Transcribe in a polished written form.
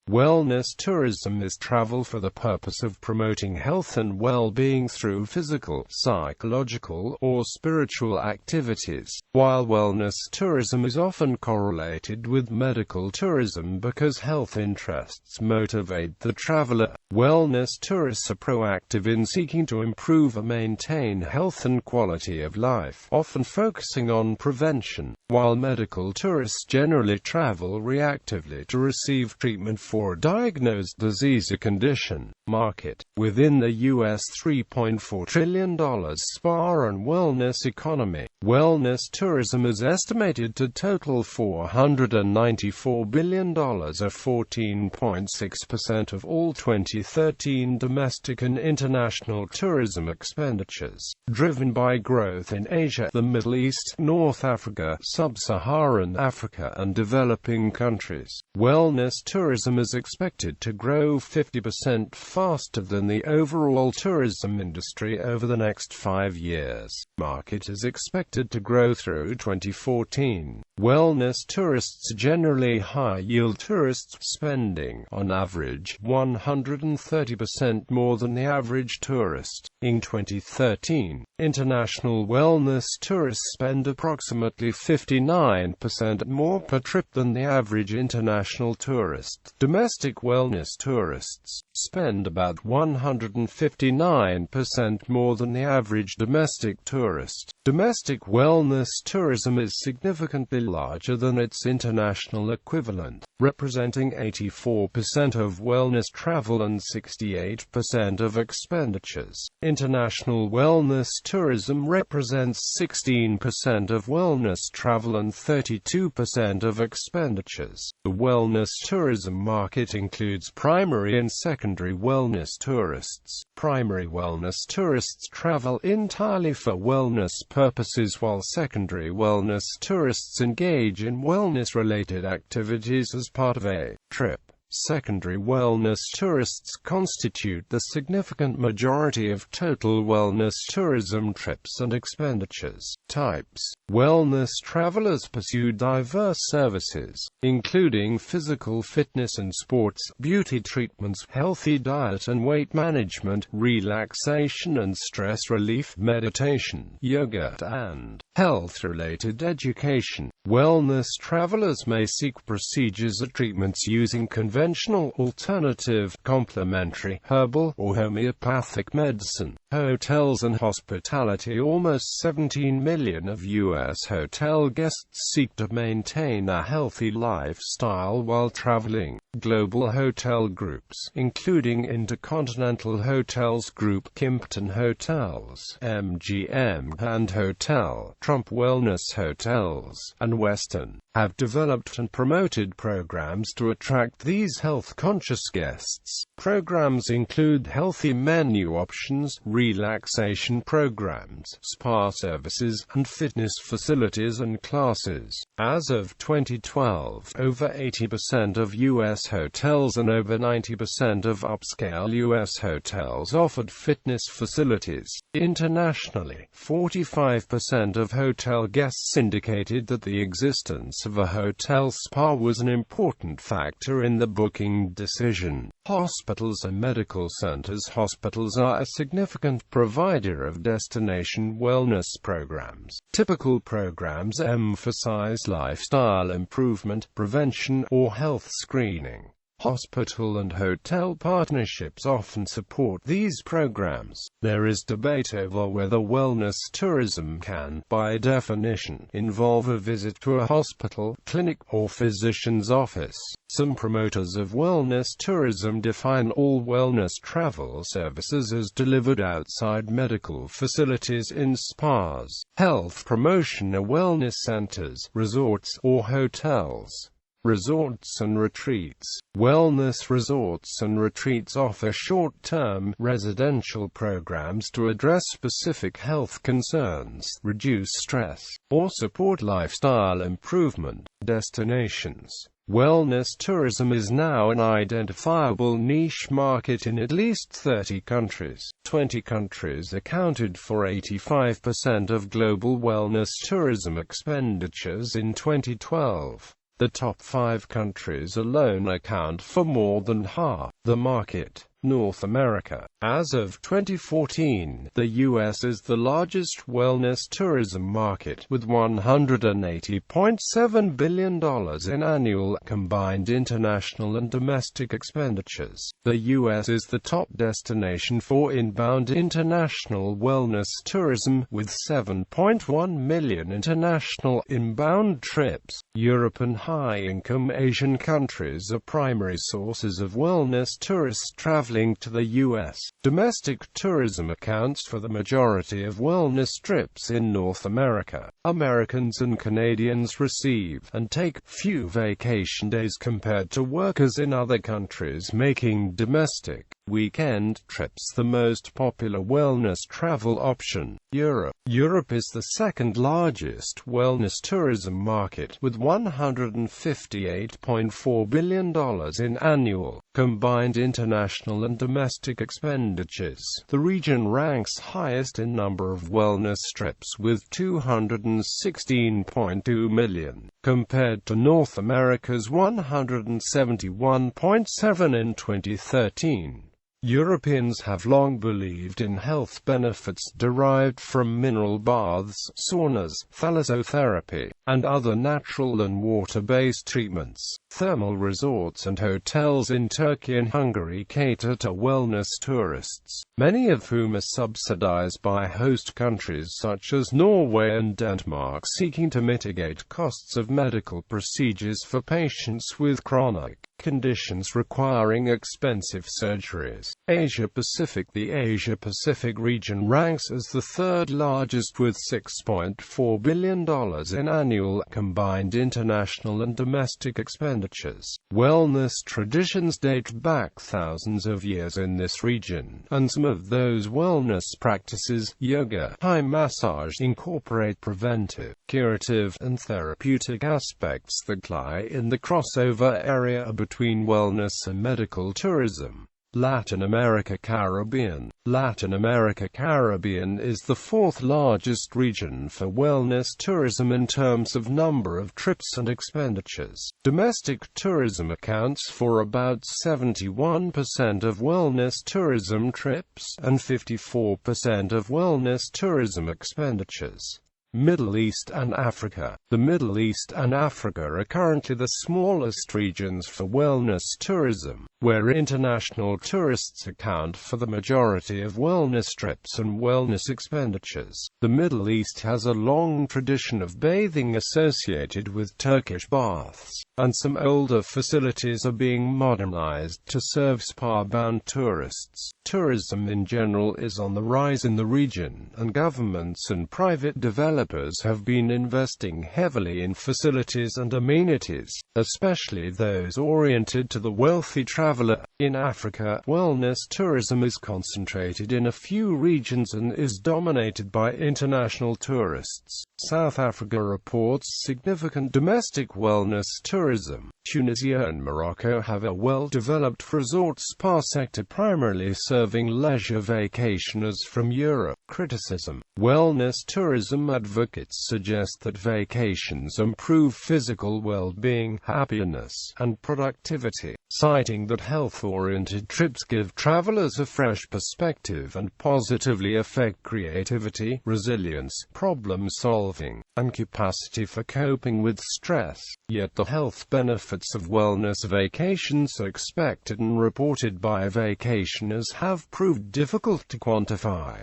Wellness tourism is travel for the purpose of promoting health and well-being through physical, psychological, or spiritual activities, while wellness tourism is often correlated with medical tourism because health interests motivate the traveler. Wellness tourists are proactive in seeking to improve or maintain health and quality of life, often focusing on prevention, while medical tourists generally travel reactively to receive treatment for a diagnosed disease or condition. Market. Within the U.S. $3.4 trillion spa and wellness economy, wellness tourism is estimated to total $494 billion, or 14.6% of all 2013 domestic and international tourism expenditures, driven by growth in Asia, the Middle East, North Africa, Sub-Saharan Africa, and developing countries. Wellness tourism is expected to grow 50% faster than the overall tourism industry over the next 5 years. Market is expected to grow through 2014. Wellness tourists generally high-yield tourists, spending, on average, 130% more than the average tourist. In 2013, international wellness tourists spend approximately 59% more per trip than the average international tourist. Domestic wellness tourists spend about 159% more than the average domestic tourist. Domestic wellness tourism is significantly larger than its international equivalent, representing 84% of wellness travel and 68% of expenditures. International wellness tourism represents 16% of wellness travel and 32% of expenditures. The wellness tourism market includes primary and secondary wellness tourists. Primary wellness tourists travel entirely for wellness purposes, while secondary wellness tourists engage in wellness-related activities as part of a trip. Secondary wellness tourists constitute the significant majority of total wellness tourism trips and expenditures. Types. Wellness travelers pursue diverse services, including physical fitness and sports, beauty treatments, healthy diet and weight management, relaxation and stress relief, meditation, yoga, and health-related education. Wellness travelers may seek procedures or treatments using conventional, alternative, complementary, herbal, or homeopathic medicine. Hotels and hospitality. Almost 17 million of U.S. hotel guests seek to maintain a healthy lifestyle while traveling. Global hotel groups, including Intercontinental Hotels Group, Kimpton Hotels, MGM and Hotel, Trump Wellness Hotels, and Westin, have developed and promoted programs to attract these health-conscious guests. Programs include healthy menu options, relaxation programs, spa services, and fitness facilities and classes. As of 2012, over 80% of U.S. hotels and over 90% of upscale U.S. hotels offered fitness facilities. Internationally, 45% of hotel guests indicated that the existence of a hotel spa was an important factor in the booking decision. Hospitals and medical centers. Hospitals are a significant provider of destination wellness programs. Typical programs emphasize lifestyle improvement, prevention, or health screening. Hospital and hotel partnerships often support these programs. There is debate over whether wellness tourism can, by definition, involve a visit to a hospital, clinic, or physician's office. Some promoters of wellness tourism define all wellness travel services as delivered outside medical facilities in spas, health promotion or wellness centers, resorts, or hotels. Resorts and retreats. Wellness resorts and retreats offer short-term, residential programs to address specific health concerns, reduce stress, or support lifestyle improvement. Destinations. Wellness tourism is now an identifiable niche market in at least 30 countries. 20 countries accounted for 85% of global wellness tourism expenditures in 2012. The top 5 countries alone account for more than half the market. North America. As of 2014, the U.S. is the largest wellness tourism market, with $180.7 billion in annual, combined international and domestic expenditures. The U.S. is the top destination for inbound international wellness tourism, with 7.1 million international inbound trips. Europe and high-income Asian countries are primary sources of wellness tourists traveling to the U.S. Domestic tourism accounts for the majority of wellness trips in North America. Americans and Canadians receive and take few vacation days compared to workers in other countries, making domestic weekend trips the most popular wellness travel option. Europe is the second largest wellness tourism market, with $158.4 billion in annual, combined international and domestic expenditures. The region ranks highest in number of wellness trips, with 216.2 million, compared to North America's 171.7 in 2013. Europeans have long believed in health benefits derived from mineral baths, saunas, thalassotherapy, and other natural and water-based treatments. Thermal resorts and hotels in Turkey and Hungary cater to wellness tourists, many of whom are subsidized by host countries such as Norway and Denmark, seeking to mitigate costs of medical procedures for patients with chronic conditions requiring expensive surgeries. Asia-Pacific. The Asia-Pacific region ranks as the third largest, with $6.4 billion in annual, combined international and domestic expenditures. Wellness traditions date back thousands of years in this region, and some of those wellness practices, yoga, Thai massage, incorporate preventive, curative, and therapeutic aspects that lie in the crossover area between wellness and medical tourism. Latin America Caribbean. Latin America Caribbean is the fourth largest region for wellness tourism in terms of number of trips and expenditures. Domestic tourism accounts for about 71% of wellness tourism trips, and 54% of wellness tourism expenditures. Middle East and Africa. The Middle East and Africa are currently the smallest regions for wellness tourism, where international tourists account for the majority of wellness trips and wellness expenditures. The Middle East has a long tradition of bathing associated with Turkish baths, and some older facilities are being modernized to serve spa-bound tourists. Tourism in general is on the rise in the region, and governments and private developers have been investing heavily in facilities and amenities, especially those oriented to the wealthy traveler. In Africa, wellness tourism is concentrated in a few regions and is dominated by international tourists. South Africa reports significant domestic wellness tourism. Tunisia and Morocco have a well-developed resort spa sector, primarily serving leisure vacationers from Europe. Criticism. Wellness tourism advocates suggest that vacations improve physical well-being, happiness, and productivity, citing that health-oriented trips give travelers a fresh perspective and positively affect creativity, resilience, problem-solving, and capacity for coping with stress. Yet the health benefits of wellness vacations expected and reported by vacationers have proved difficult to quantify.